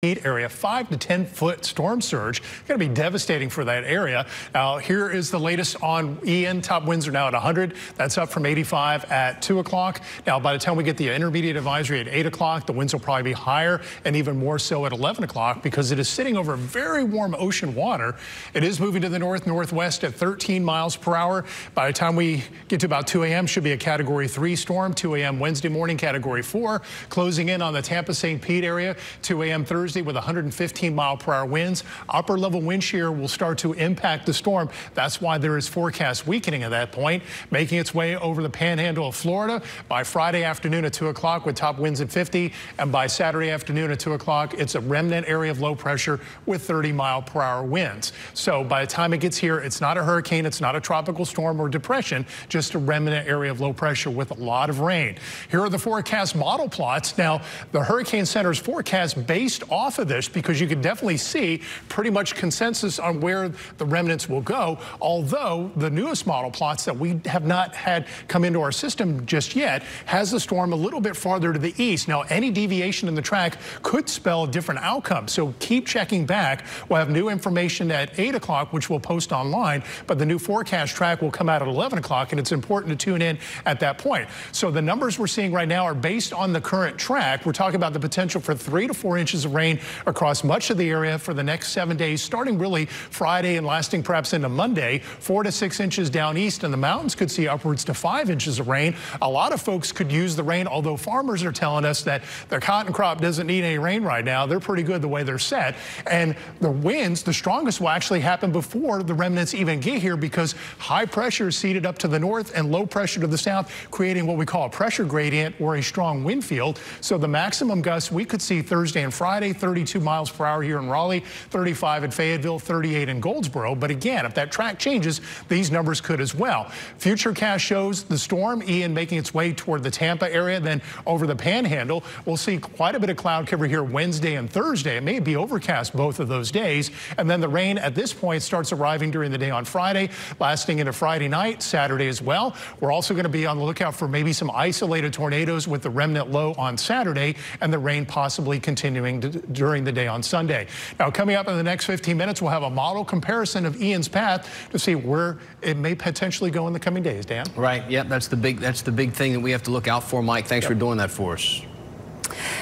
area, 5 to 10 foot storm surge. Going to be devastating for that area. Now, here is the latest on Ian. Top winds are now at 100. That's up from 85 at 2 o'clock. Now, by the time we get the intermediate advisory at 8 o'clock, the winds will probably be higher and even more so at 11 o'clock because it is sitting over very warm ocean water. It is moving to the north-northwest at 13 miles per hour. By the time we get to about 2 a.m., should be a Category 3 storm. 2 a.m. Wednesday morning, Category 4. Closing in on the Tampa-St. Pete area. 2 a.m. Thursday with 115 mile per hour winds. Upper level wind shear will start to impact the storm. That's why there is forecast weakening at that point, making its way over the panhandle of Florida by Friday afternoon at 2 o'clock with top winds at 50. And by Saturday afternoon at 2 o'clock, it's a remnant area of low pressure with 30 mile per hour winds. So by the time it gets here, it's not a hurricane, it's not a tropical storm or depression, just a remnant area of low pressure with a lot of rain. Here are the forecast model plots. Now, the Hurricane Center's forecast based off of this because you can definitely see pretty much consensus on where the remnants will go, although the newest model plots that we have not had come into our system just yet has the storm a little bit farther to the east. Now, any deviation in the track could spell a different outcome, so keep checking back. We'll have new information at 8 o'clock, which we'll post online, but the new forecast track will come out at 11 o'clock, and it's important to tune in at that point. So the numbers we're seeing right now are based on the current track. We're talking about the potential for 3 to 4 inches of rain across much of the area for the next 7 days, starting really Friday and lasting perhaps into Monday. 4 to 6 inches down east, and the mountains could see upwards to 5 inches of rain. A lot of folks could use the rain, although farmers are telling us that their cotton crop doesn't need any rain right now. They're pretty good the way they're set. And the winds, the strongest, will actually happen before the remnants even get here because high pressure is seated up to the north and low pressure to the south, creating what we call a pressure gradient or a strong wind field. So the maximum gusts we could see Thursday and Friday, 32 miles per hour here in Raleigh, 35 in Fayetteville, 38 in Goldsboro. But again, if that track changes, these numbers could as well. Futurecast shows the storm Ian making its way toward the Tampa area, then over the Panhandle. We'll see quite a bit of cloud cover here Wednesday and Thursday. It may be overcast both of those days. And then the rain at this point starts arriving during the day on Friday, lasting into Friday night, Saturday as well. We're also going to be on the lookout for maybe some isolated tornadoes with the remnant low on Saturday and the rain possibly continuing during the day on Sunday. Now, coming up in the next 15 minutes, we'll have a model comparison of Ian's path to see where it may potentially go in the coming days. Dan? Right. Yep. That's the big thing that we have to look out for, Mike. Thanks for doing that for us.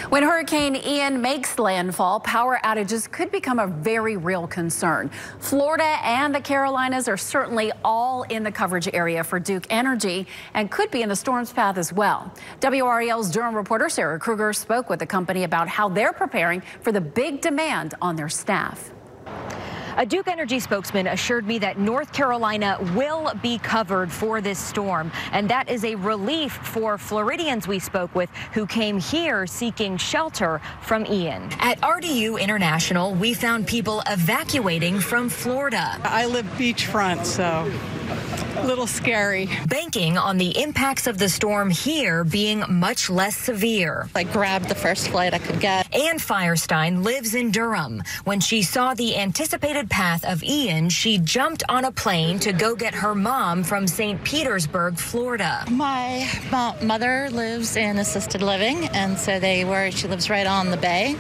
When Hurricane Ian makes landfall, power outages could become a very real concern. Florida and the Carolinas are certainly all in the coverage area for Duke Energy and could be in the storm's path as well. WRAL's Durham reporter Sarah Kruger spoke with the company about how they're preparing for the big demand on their staff. A Duke Energy spokesman assured me that North Carolina will be covered for this storm, and that is a relief for Floridians we spoke with who came here seeking shelter from Ian. At RDU International, we found people evacuating from Florida. I live beachfront, so a little scary. Banking on the impacts of the storm here being much less severe. I grabbed the first flight I could get. Ann Firestein lives in Durham. When she saw the anticipated path of Ian, she jumped on a plane to go get her mom from St. Petersburg, Florida. My mother lives in assisted living, and so she lives right on the bay.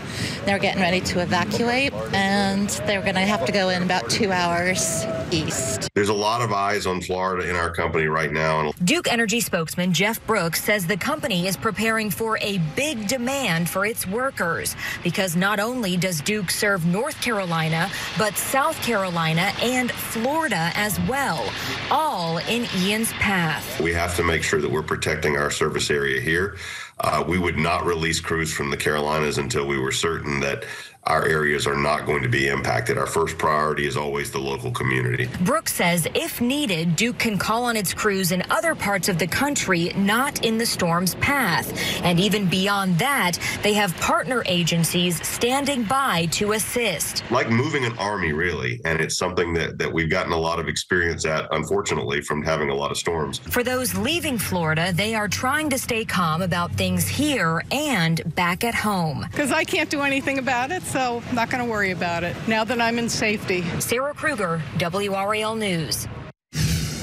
They're getting ready to evacuate, and they're going to have to go in about 2 hours east. There's a lot of eyes on Florida in our company right now. Duke Energy spokesman Jeff Brooks says the company is preparing for a big demand for its workers because not only does Duke serve North Carolina, but South Carolina and Florida as well, all in Ian's path. We have to make sure that we're protecting our service area here. We would not release crews from the Carolinas until we were certain that our areas are not going to be impacted. Our first priority is always the local community. Brooks says if needed, Duke can call on its crews in other parts of the country not in the storm's path. And even beyond that, they have partner agencies standing by to assist. Like moving an army, really. And it's something that we've gotten a lot of experience at, unfortunately, from having a lot of storms. For those leaving Florida, they are trying to stay calm about things here and back at home. Because I can't do anything about it, so I'm not going to worry about it now that I'm in safety. Sarah Kruger, WRAL News.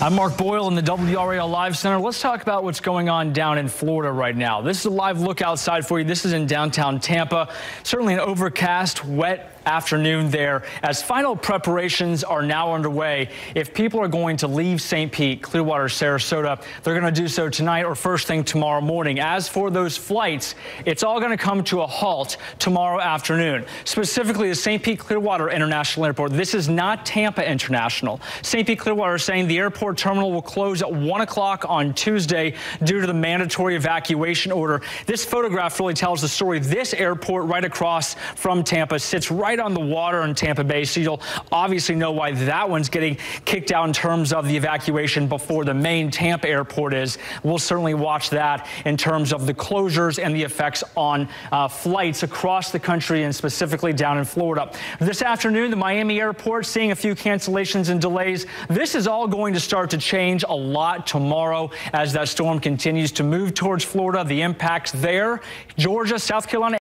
I'm Mark Boyle in the WRAL Live Center. Let's talk about what's going on down in Florida right now. This is a live look outside for you. This is in downtown Tampa. Certainly an overcast, wet afternoon there as final preparations are now underway. If people are going to leave St. Pete, Clearwater, Sarasota, they're going to do so tonight or first thing tomorrow morning. As for those flights, it's all going to come to a halt tomorrow afternoon. Specifically the St. Pete Clearwater International Airport. This is not Tampa International. St. Pete Clearwater is saying the airport terminal will close at 1 o'clock on Tuesday due to the mandatory evacuation order. This photograph really tells the story. This airport right across from Tampa sits right on the water in Tampa Bay, so you'll obviously know why that one's getting kicked out in terms of the evacuation before the main Tampa airport is. We'll certainly watch that in terms of the closures and the effects on flights across the country and specifically down in Florida. This afternoon, the Miami airport seeing a few cancellations and delays. This is all going to start to change a lot tomorrow as that storm continues to move towards Florida. The impacts there, Georgia, South Carolina,